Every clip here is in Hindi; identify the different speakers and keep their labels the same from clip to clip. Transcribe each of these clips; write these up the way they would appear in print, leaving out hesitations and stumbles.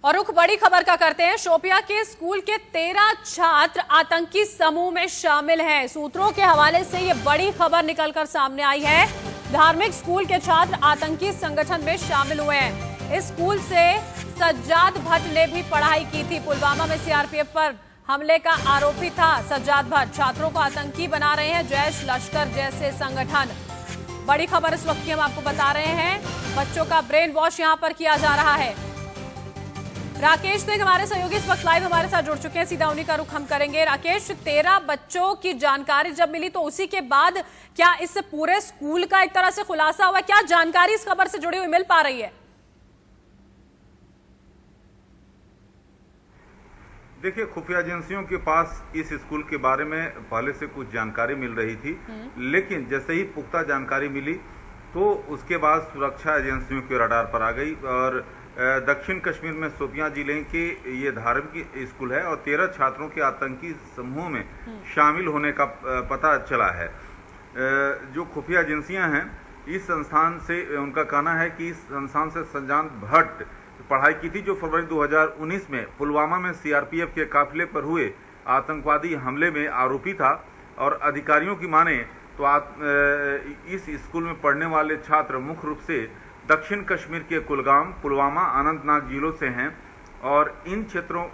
Speaker 1: और रुख बड़ी खबर का करते हैं। शोपिया के स्कूल के 13 छात्र आतंकी समूह में शामिल हैं। सूत्रों के हवाले से ये बड़ी खबर निकलकर सामने आई है। धार्मिक स्कूल के छात्र आतंकी संगठन में शामिल हुए हैं। इस स्कूल से सज्जाद भट्ट ने भी पढ़ाई की थी। पुलवामा में सीआरपीएफ पर हमले का आरोपी था सज्जाद भट्ट। छात्रों को आतंकी बना रहे हैं जैश लश्कर जैसे संगठन। बड़ी खबर इस वक्त की हम आपको बता रहे हैं। बच्चों का ब्रेन वॉश यहां पर किया जा रहा है। राकेश सिंह हमारे सहयोगी इस वक्त लाइव हमारे साथ जुड़ चुके हैं। सीधा उन्हीं का रुख हम करेंगे। राकेश, 13 बच्चों की जानकारी जब मिली तो उसी के बाद क्या इस पूरे स्कूल का एक तरह से खुलासा हुआ? क्या जानकारी इस खबर से जुड़ी हुई मिल पा रही है?
Speaker 2: देखिए, खुफिया एजेंसियों के पास इस स्कूल के बारे में पहले से कुछ जानकारी मिल रही थी, लेकिन जैसे ही पुख्ता जानकारी मिली तो उसके बाद सुरक्षा एजेंसियों के रडार पर आ गई। और दक्षिण कश्मीर में शोपियां जिले के ये धार्मिक स्कूल है और 13 छात्रों के आतंकी समूह में शामिल होने का पता चला है। जो खुफिया एजेंसियां हैं इस संस्थान से, उनका कहना है कि इस संस्थान से सज्जाद भट्ट पढ़ाई की थी, जो फरवरी 2019 में पुलवामा में सीआरपीएफ के काफिले पर हुए आतंकवादी हमले में आरोपी था। और अधिकारियों की माने तो इस स्कूल में पढ़ने वाले छात्र मुख्य रूप से दक्षिण कश्मीर के कुलगाम, पुलवामा, अनंतनाग जिलों से हैं और इन क्षेत्रों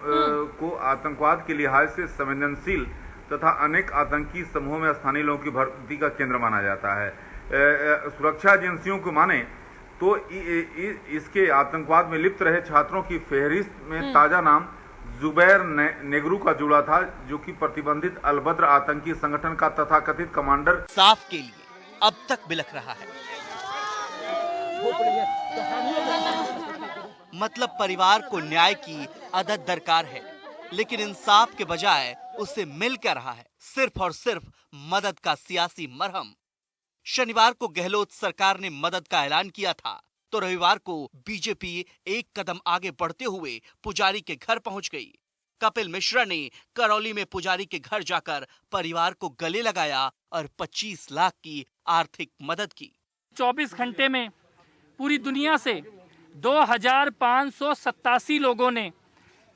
Speaker 2: को आतंकवाद के लिहाज से संवेदनशील तथा अनेक आतंकी समूहों में स्थानीय लोगों की भर्ती का केंद्र माना जाता है। सुरक्षा एजेंसियों को माने तो इसके आतंकवाद में लिप्त रहे छात्रों की फहरिस्त में ताजा नाम जुबैर नेगरू का जुड़ा था, जो कि प्रतिबंधित अलबद्र आतंकी संगठन का तथाकथित कमांडर।
Speaker 3: साफ के लिए अब तक बिलख रहा है। मतलब परिवार को न्याय की अदद दरकार है, लेकिन इंसाफ के बजाय उसे मिल क्या रहा है? सिर्फ और सिर्फ मदद का सियासी मरहम। शनिवार को गहलोत सरकार ने मदद का ऐलान किया था तो रविवार को बीजेपी एक कदम आगे बढ़ते हुए पुजारी के घर पहुंच गई। कपिल मिश्रा ने करौली में पुजारी के घर जाकर परिवार को गले लगाया और 25 लाख की आर्थिक मदद की।
Speaker 4: 24 घंटे में पूरी दुनिया से 2587 लोगों ने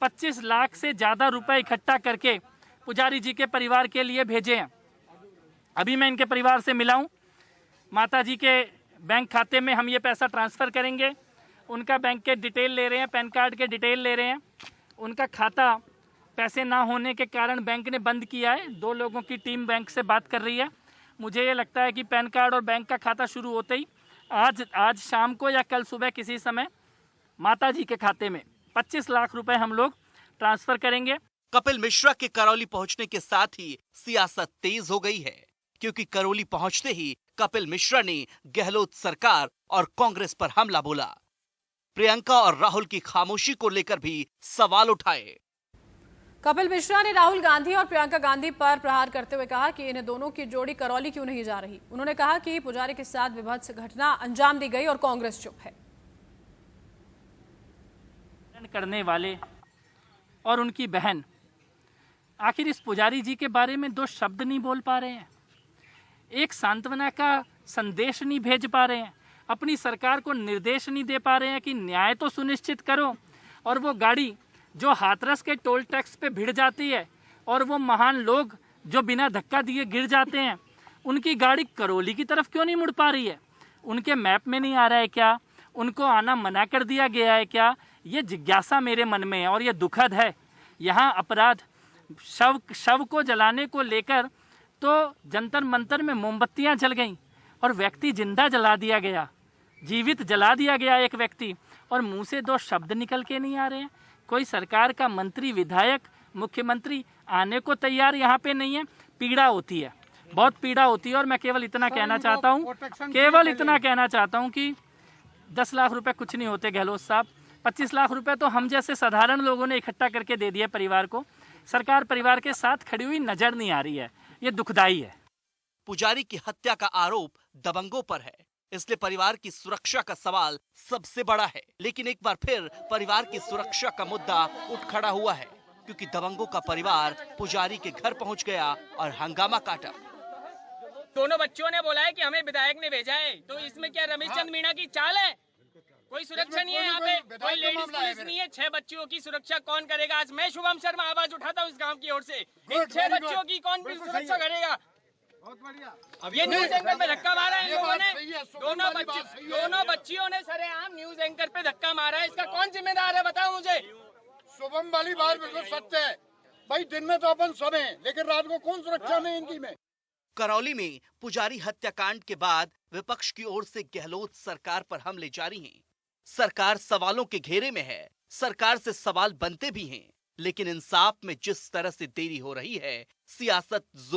Speaker 4: 25 लाख से ज्यादा रुपए इकट्ठा करके पुजारी जी के परिवार के लिए भेजे हैं। अभी मैं इनके परिवार से मिला हूं। माता जी के बैंक खाते में हम ये पैसा ट्रांसफर करेंगे। उनका बैंक के डिटेल ले रहे हैं, पैन कार्ड के डिटेल ले रहे हैं। उनका खाता पैसे ना होने के कारण बैंक ने बंद किया है। 2 लोगों की टीम बैंक से बात कर रही है। मुझे ये लगता है कि पैन कार्ड और बैंक का खाता शुरू होते ही आज शाम को या कल सुबह किसी समय माता जी के खाते में 25 लाख रुपए हम लोग ट्रांसफर करेंगे।
Speaker 3: कपिल मिश्रा के करौली पहुंचने के साथ ही सियासत तेज हो गई है, क्योंकि करौली पहुंचते ही कपिल मिश्रा ने गहलोत सरकार और कांग्रेस पर हमला बोला। प्रियंका और राहुल की खामोशी को लेकर भी सवाल उठाए।
Speaker 1: कपिल मिश्रा ने राहुल गांधी और प्रियंका गांधी पर प्रहार करते हुए कहा कि इन्हें दोनों की जोड़ी करौली क्यों नहीं जा रही। उन्होंने कहा कि पुजारी के साथ विभत्स घटना अंजाम दी गई और कांग्रेस चुप है।
Speaker 4: करने वाले और उनकी बहन आखिर इस पुजारी जी के बारे में 2 शब्द नहीं बोल पा रहे हैं, एक सांत्वना का संदेश नहीं भेज पा रहे हैं, अपनी सरकार को निर्देश नहीं दे पा रहे हैं कि न्याय तो सुनिश्चित करो। और वो गाड़ी जो हाथरस के टोल टैक्स पे भिड़ जाती है और वो महान लोग जो बिना धक्का दिए गिर जाते हैं, उनकी गाड़ी करौली की तरफ क्यों नहीं मुड़ पा रही है? उनके मैप में नहीं आ रहा है क्या? उनको आना मना कर दिया गया है क्या? ये जिज्ञासा मेरे मन में है और ये दुखद है। यहाँ अपराध शव को जलाने को लेकर तो जंतर मंतर में मोमबत्तियां जल गईं और व्यक्ति जिंदा जला दिया गया, जीवित जला दिया गया एक व्यक्ति, और मुंह से 2 शब्द निकल के नहीं आ रहे हैं। कोई सरकार का मंत्री, विधायक, मुख्यमंत्री आने को तैयार यहाँ पे नहीं है। पीड़ा होती है, बहुत पीड़ा होती है। और मैं केवल इतना कहना चाहता हूँ कि 10 लाख रुपए कुछ नहीं होते गहलोत साहब। 25 लाख रुपए तो हम जैसे साधारण लोगों ने इकट्ठा करके दे दिया परिवार को। सरकार परिवार के साथ खड़ी हुई नजर नहीं आ रही है, ये दुखदाई है।
Speaker 3: पुजारी की हत्या का आरोप दबंगों पर है, इसलिए परिवार की सुरक्षा का सवाल सबसे बड़ा है। लेकिन एक बार फिर परिवार की सुरक्षा का मुद्दा उठ खड़ा हुआ है, क्योंकि दबंगों का परिवार पुजारी के घर पहुंच गया और हंगामा काटा।
Speaker 5: दोनों बच्चों ने बोला है कि हमें विधायक ने भेजा है, तो इसमें क्या रमेश चंद मीणा की चाल है? कोई सुरक्षा नहीं है यहाँ पे, कोई लेडीज पुलिस नहीं है। 6 बच्चियों की सुरक्षा कौन करेगा? आज मैं शुभम शर्मा आवाज उठाता हूँ इस गांव की ओर से, इन 6 बच्चियों की कौन सुरक्षा करेगा? अब ये न्यूज एंकर पे धक्का मारा है इन लोगों ने, दोनों बच्चियों ने सरेआम न्यूज एंकर पे धक्का मारा है, इसका कौन जिम्मेदार है बताओ मुझे।
Speaker 6: शुभम वाली बात बिल्कुल सत्य है भाई, दिन में तो अपन सब हैं, लेकिन रात को कौन सुरक्षा में इनकी में।
Speaker 3: करौली में पुजारी हत्याकांड के बाद विपक्ष की ओर से गहलोत सरकार पर हमले जारी हैं। सरकार सवालों के घेरे में है, सरकार से सवाल बनते भी हैं, लेकिन इंसाफ में जिस तरह से देरी हो रही है, सियासत